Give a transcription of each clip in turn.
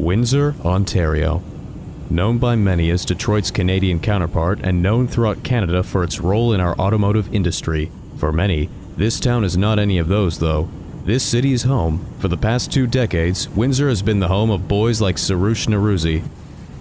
Windsor, Ontario. Known by many as Detroit's Canadian counterpart and known throughout Canada for its role in our automotive industry, for many, this town is not any of those though. This city is home. For the past 2 decades, Windsor has been the home of boys like Sarush Naruzi.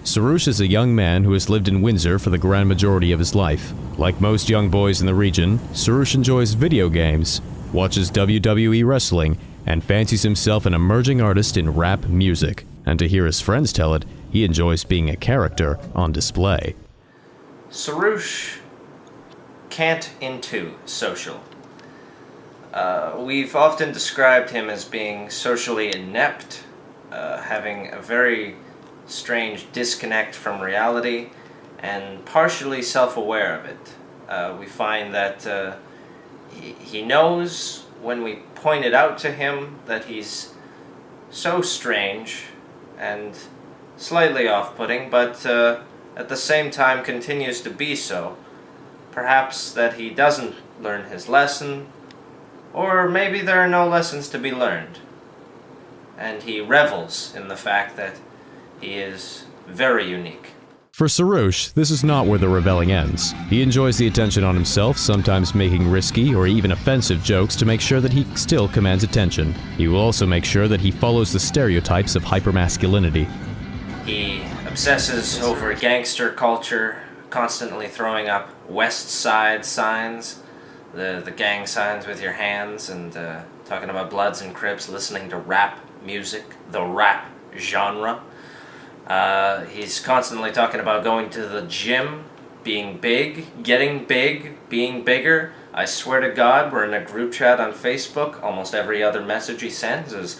Sarush is a young man who has lived in Windsor for the grand majority of his life. Like most young boys in the region, Sarush enjoys video games, watches WWE wrestling, and fancies himself an emerging artist in rap music. And to hear his friends tell it, he enjoys being a character on display. Sarush can't into social. We've often described him as being socially inept, having a very strange disconnect from reality, and partially self-aware of it. We find that he knows when we point it out to him that he's so strange and slightly off-putting, but at the same time continues to be so. Perhaps that he doesn't learn his lesson, or maybe there are no lessons to be learned. And he revels in the fact that he is very unique. For Sarush, this is not where the reveling ends. He enjoys the attention on himself, sometimes making risky or even offensive jokes to make sure that he still commands attention. He will also make sure that he follows the stereotypes of hypermasculinity. He obsesses over gangster culture, constantly throwing up West Side signs, the gang signs with your hands, and talking about Bloods and Crips, listening to rap music, the rap genre. He's constantly talking about going to the gym, being big, getting big, being bigger. I swear to God, we're in a group chat on Facebook. Almost every other message he sends is,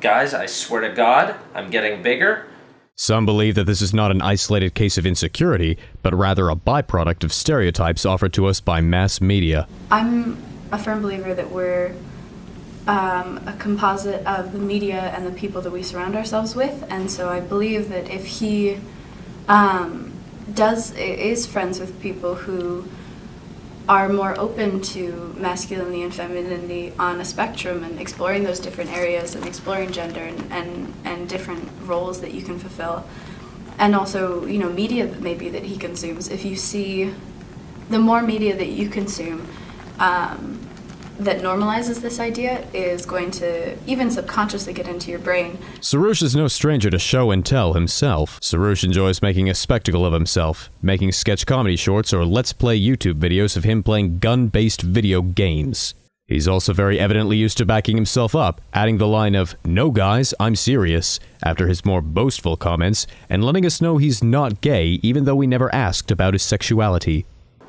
"Guys, I swear to God, I'm getting bigger." Some believe that this is not an isolated case of insecurity, but rather a byproduct of stereotypes offered to us by mass media. I'm a firm believer that we're a composite of the media and the people that we surround ourselves with, and so I believe that if he is friends with people who are more open to masculinity and femininity on a spectrum and exploring those different areas and exploring gender and different roles that you can fulfill, and also media that maybe that he consumes, if you see the more media that you consume that normalizes this idea is going to even subconsciously get into your brain. Sarush is no stranger to show and tell himself. Sarush enjoys making a spectacle of himself, making sketch comedy shorts or let's play YouTube videos of him playing gun-based video games. He's also very evidently used to backing himself up, adding the line of, "No guys, I'm serious," after his more boastful comments, and letting us know he's not gay even though we never asked about his sexuality.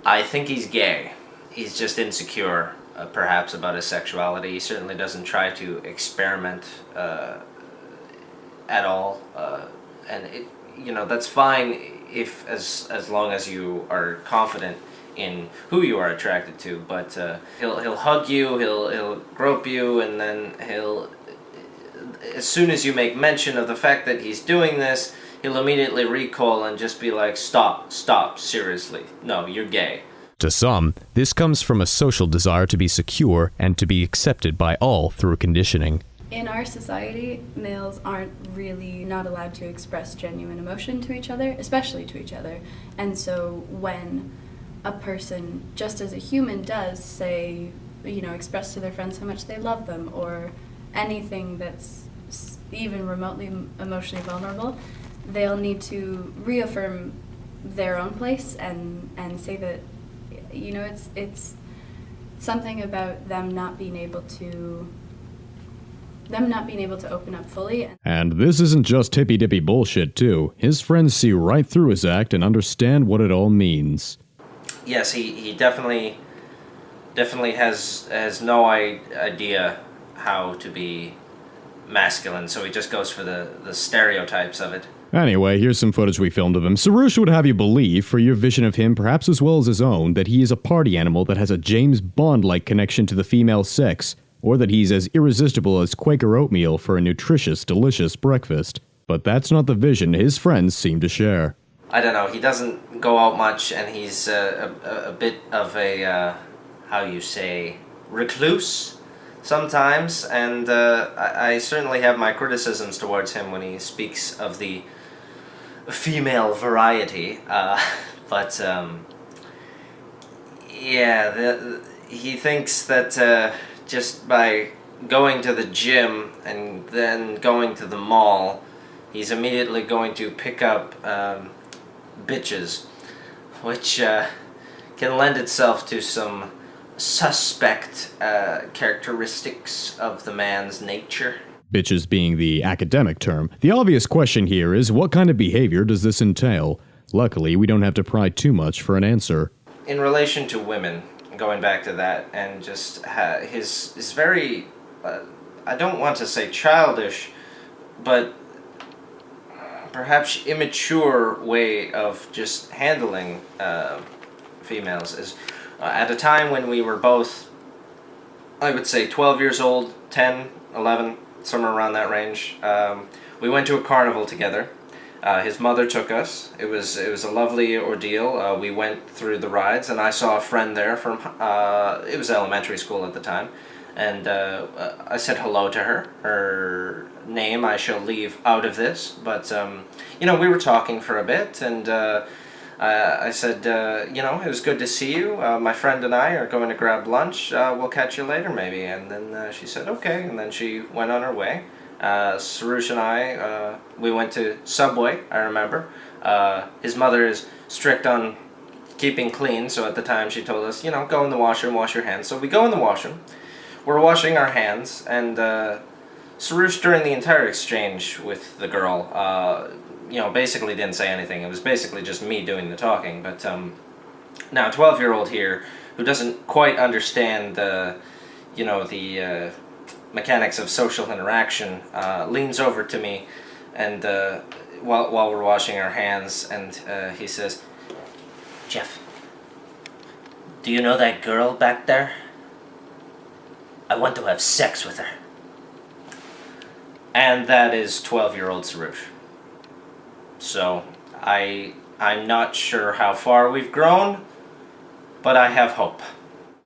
I think he's gay. He's just insecure. Perhaps about his sexuality. He certainly doesn't try to experiment at all, and that's fine if as long as you are confident in who you are attracted to. But he'll hug you, he'll grope you, and then as soon as you make mention of the fact that he's doing this, he'll immediately recoil and just be like, "Stop, seriously, no, you're gay." To some, this comes from a social desire to be secure and to be accepted by all through conditioning. In our society, males aren't really not allowed to express genuine emotion to each other, especially to each other. And so when a person, just as a human does, say, express to their friends how much they love them or anything that's even remotely emotionally vulnerable, they'll need to reaffirm their own place and say that it's something about them not being able to open up fully. And this isn't just hippy-dippy bullshit, too. His friends see right through his act and understand what it all means. Yes, he definitely has no idea how to be masculine, so he just goes for the stereotypes of it. Anyway, here's some footage we filmed of him. Sarush would have you believe, for your vision of him perhaps as well as his own, that he is a party animal that has a James Bond-like connection to the female sex, or that he's as irresistible as Quaker oatmeal for a nutritious, delicious breakfast. But that's not the vision his friends seem to share. I don't know, he doesn't go out much, and he's a bit of a, recluse. sometimes, and I certainly have my criticisms towards him when he speaks of the female variety. But yeah, he thinks that just by going to the gym and then going to the mall, he's immediately going to pick up bitches, which can lend itself to some suspect characteristics of the man's nature. Bitches being the academic term. The obvious question here is, what kind of behavior does this entail? Luckily, we don't have to pry too much for an answer. In relation to women, going back to that, and just his very, I don't want to say childish, but perhaps immature way of just handling females is at a time when we were both, I would say, 12 years old, 10, 11, somewhere around that range. We went to a carnival together. His mother took us. It was a lovely ordeal. We went through the rides, and I saw a friend there from, it was elementary school at the time, and I said hello to her. Her name I shall leave out of this, but we were talking for a bit, and I said, it was good to see you. My friend and I are going to grab lunch. We'll catch you later, maybe. And then she said, okay. And then she went on her way. Sarush and I, we went to Subway, I remember. His mother is strict on keeping clean, so at the time she told us, go in the washroom, wash your hands. So we go in the washroom. We're washing our hands, and Sarush, during the entire exchange with the girl, basically didn't say anything. It was basically just me doing the talking. But now, a 12-year-old here who doesn't quite understand the mechanics of social interaction leans over to me, and while we're washing our hands, and he says, "Jeff, do you know that girl back there? I want to have sex with her." And that is 12-year-old Sarush. So, I'm not sure how far we've grown, but I have hope.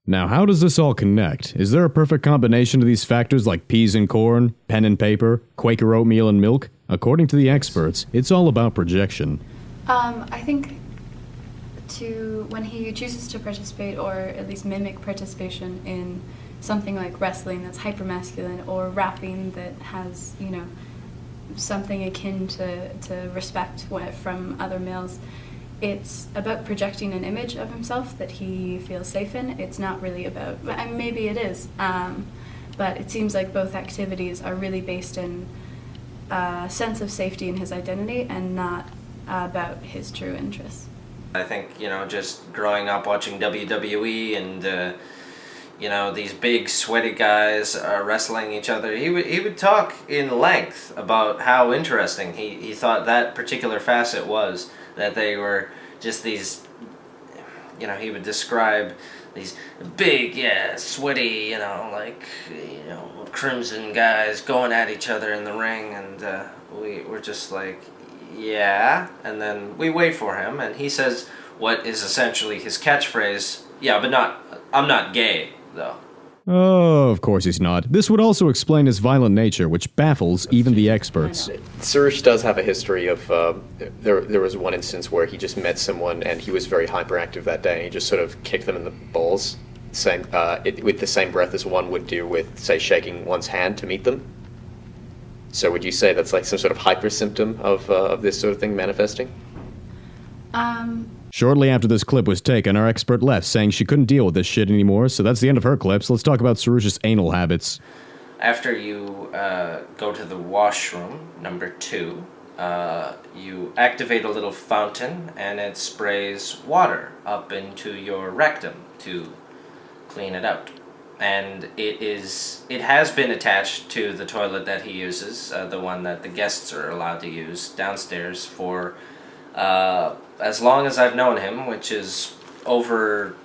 Now, how does this all connect? Is there a perfect combination of these factors like peas and corn, pen and paper, Quaker oatmeal and milk? According to the experts, it's all about projection. I think when he chooses to participate, or at least mimic participation in something like wrestling that's hypermasculine, or rapping that has, something akin to respect from other males, it's about projecting an image of himself that he feels safe in. It's not really about, maybe it is, but it seems like both activities are really based in a sense of safety in his identity and not about his true interests. I think, just growing up watching WWE and these big sweaty guys wrestling each other, he would talk in length about how interesting he thought that particular facet was, that they were just these, he would describe these big, sweaty, crimson guys going at each other in the ring, and we were just like, yeah, and then we wait for him, and he says what is essentially his catchphrase, yeah, but I'm not gay, though. Oh, of course he's not. This would also explain his violent nature, which baffles even the experts. Suresh does have a history of, there was one instance where he just met someone and he was very hyperactive that day, and he just sort of kicked them in the balls, with the same breath as one would do with, say, shaking one's hand to meet them. So would you say that's like some sort of hyper symptom of this sort of thing manifesting? Shortly after this clip was taken, our expert left, saying she couldn't deal with this shit anymore, so that's the end of her clips. Let's talk about Sarush's anal habits. After you go to the washroom, number 2, you activate a little fountain, and it sprays water up into your rectum to clean it out. And it has been attached to the toilet that he uses, the one that the guests are allowed to use downstairs for as long as I've known him, which is over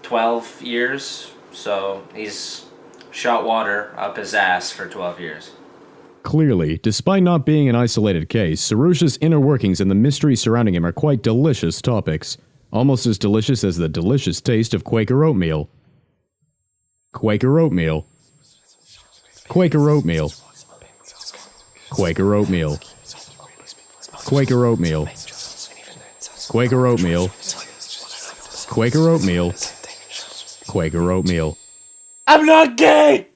12 years, so he's shot water up his ass for 12 years. Clearly, despite not being an isolated case, Sarush's inner workings and the mystery surrounding him are quite delicious topics. Almost as delicious as the delicious taste of Quaker oatmeal. Quaker oatmeal. Quaker oatmeal. Quaker oatmeal. Quaker oatmeal. Quaker oatmeal. Quaker oatmeal. Quaker oatmeal. I'm not gay!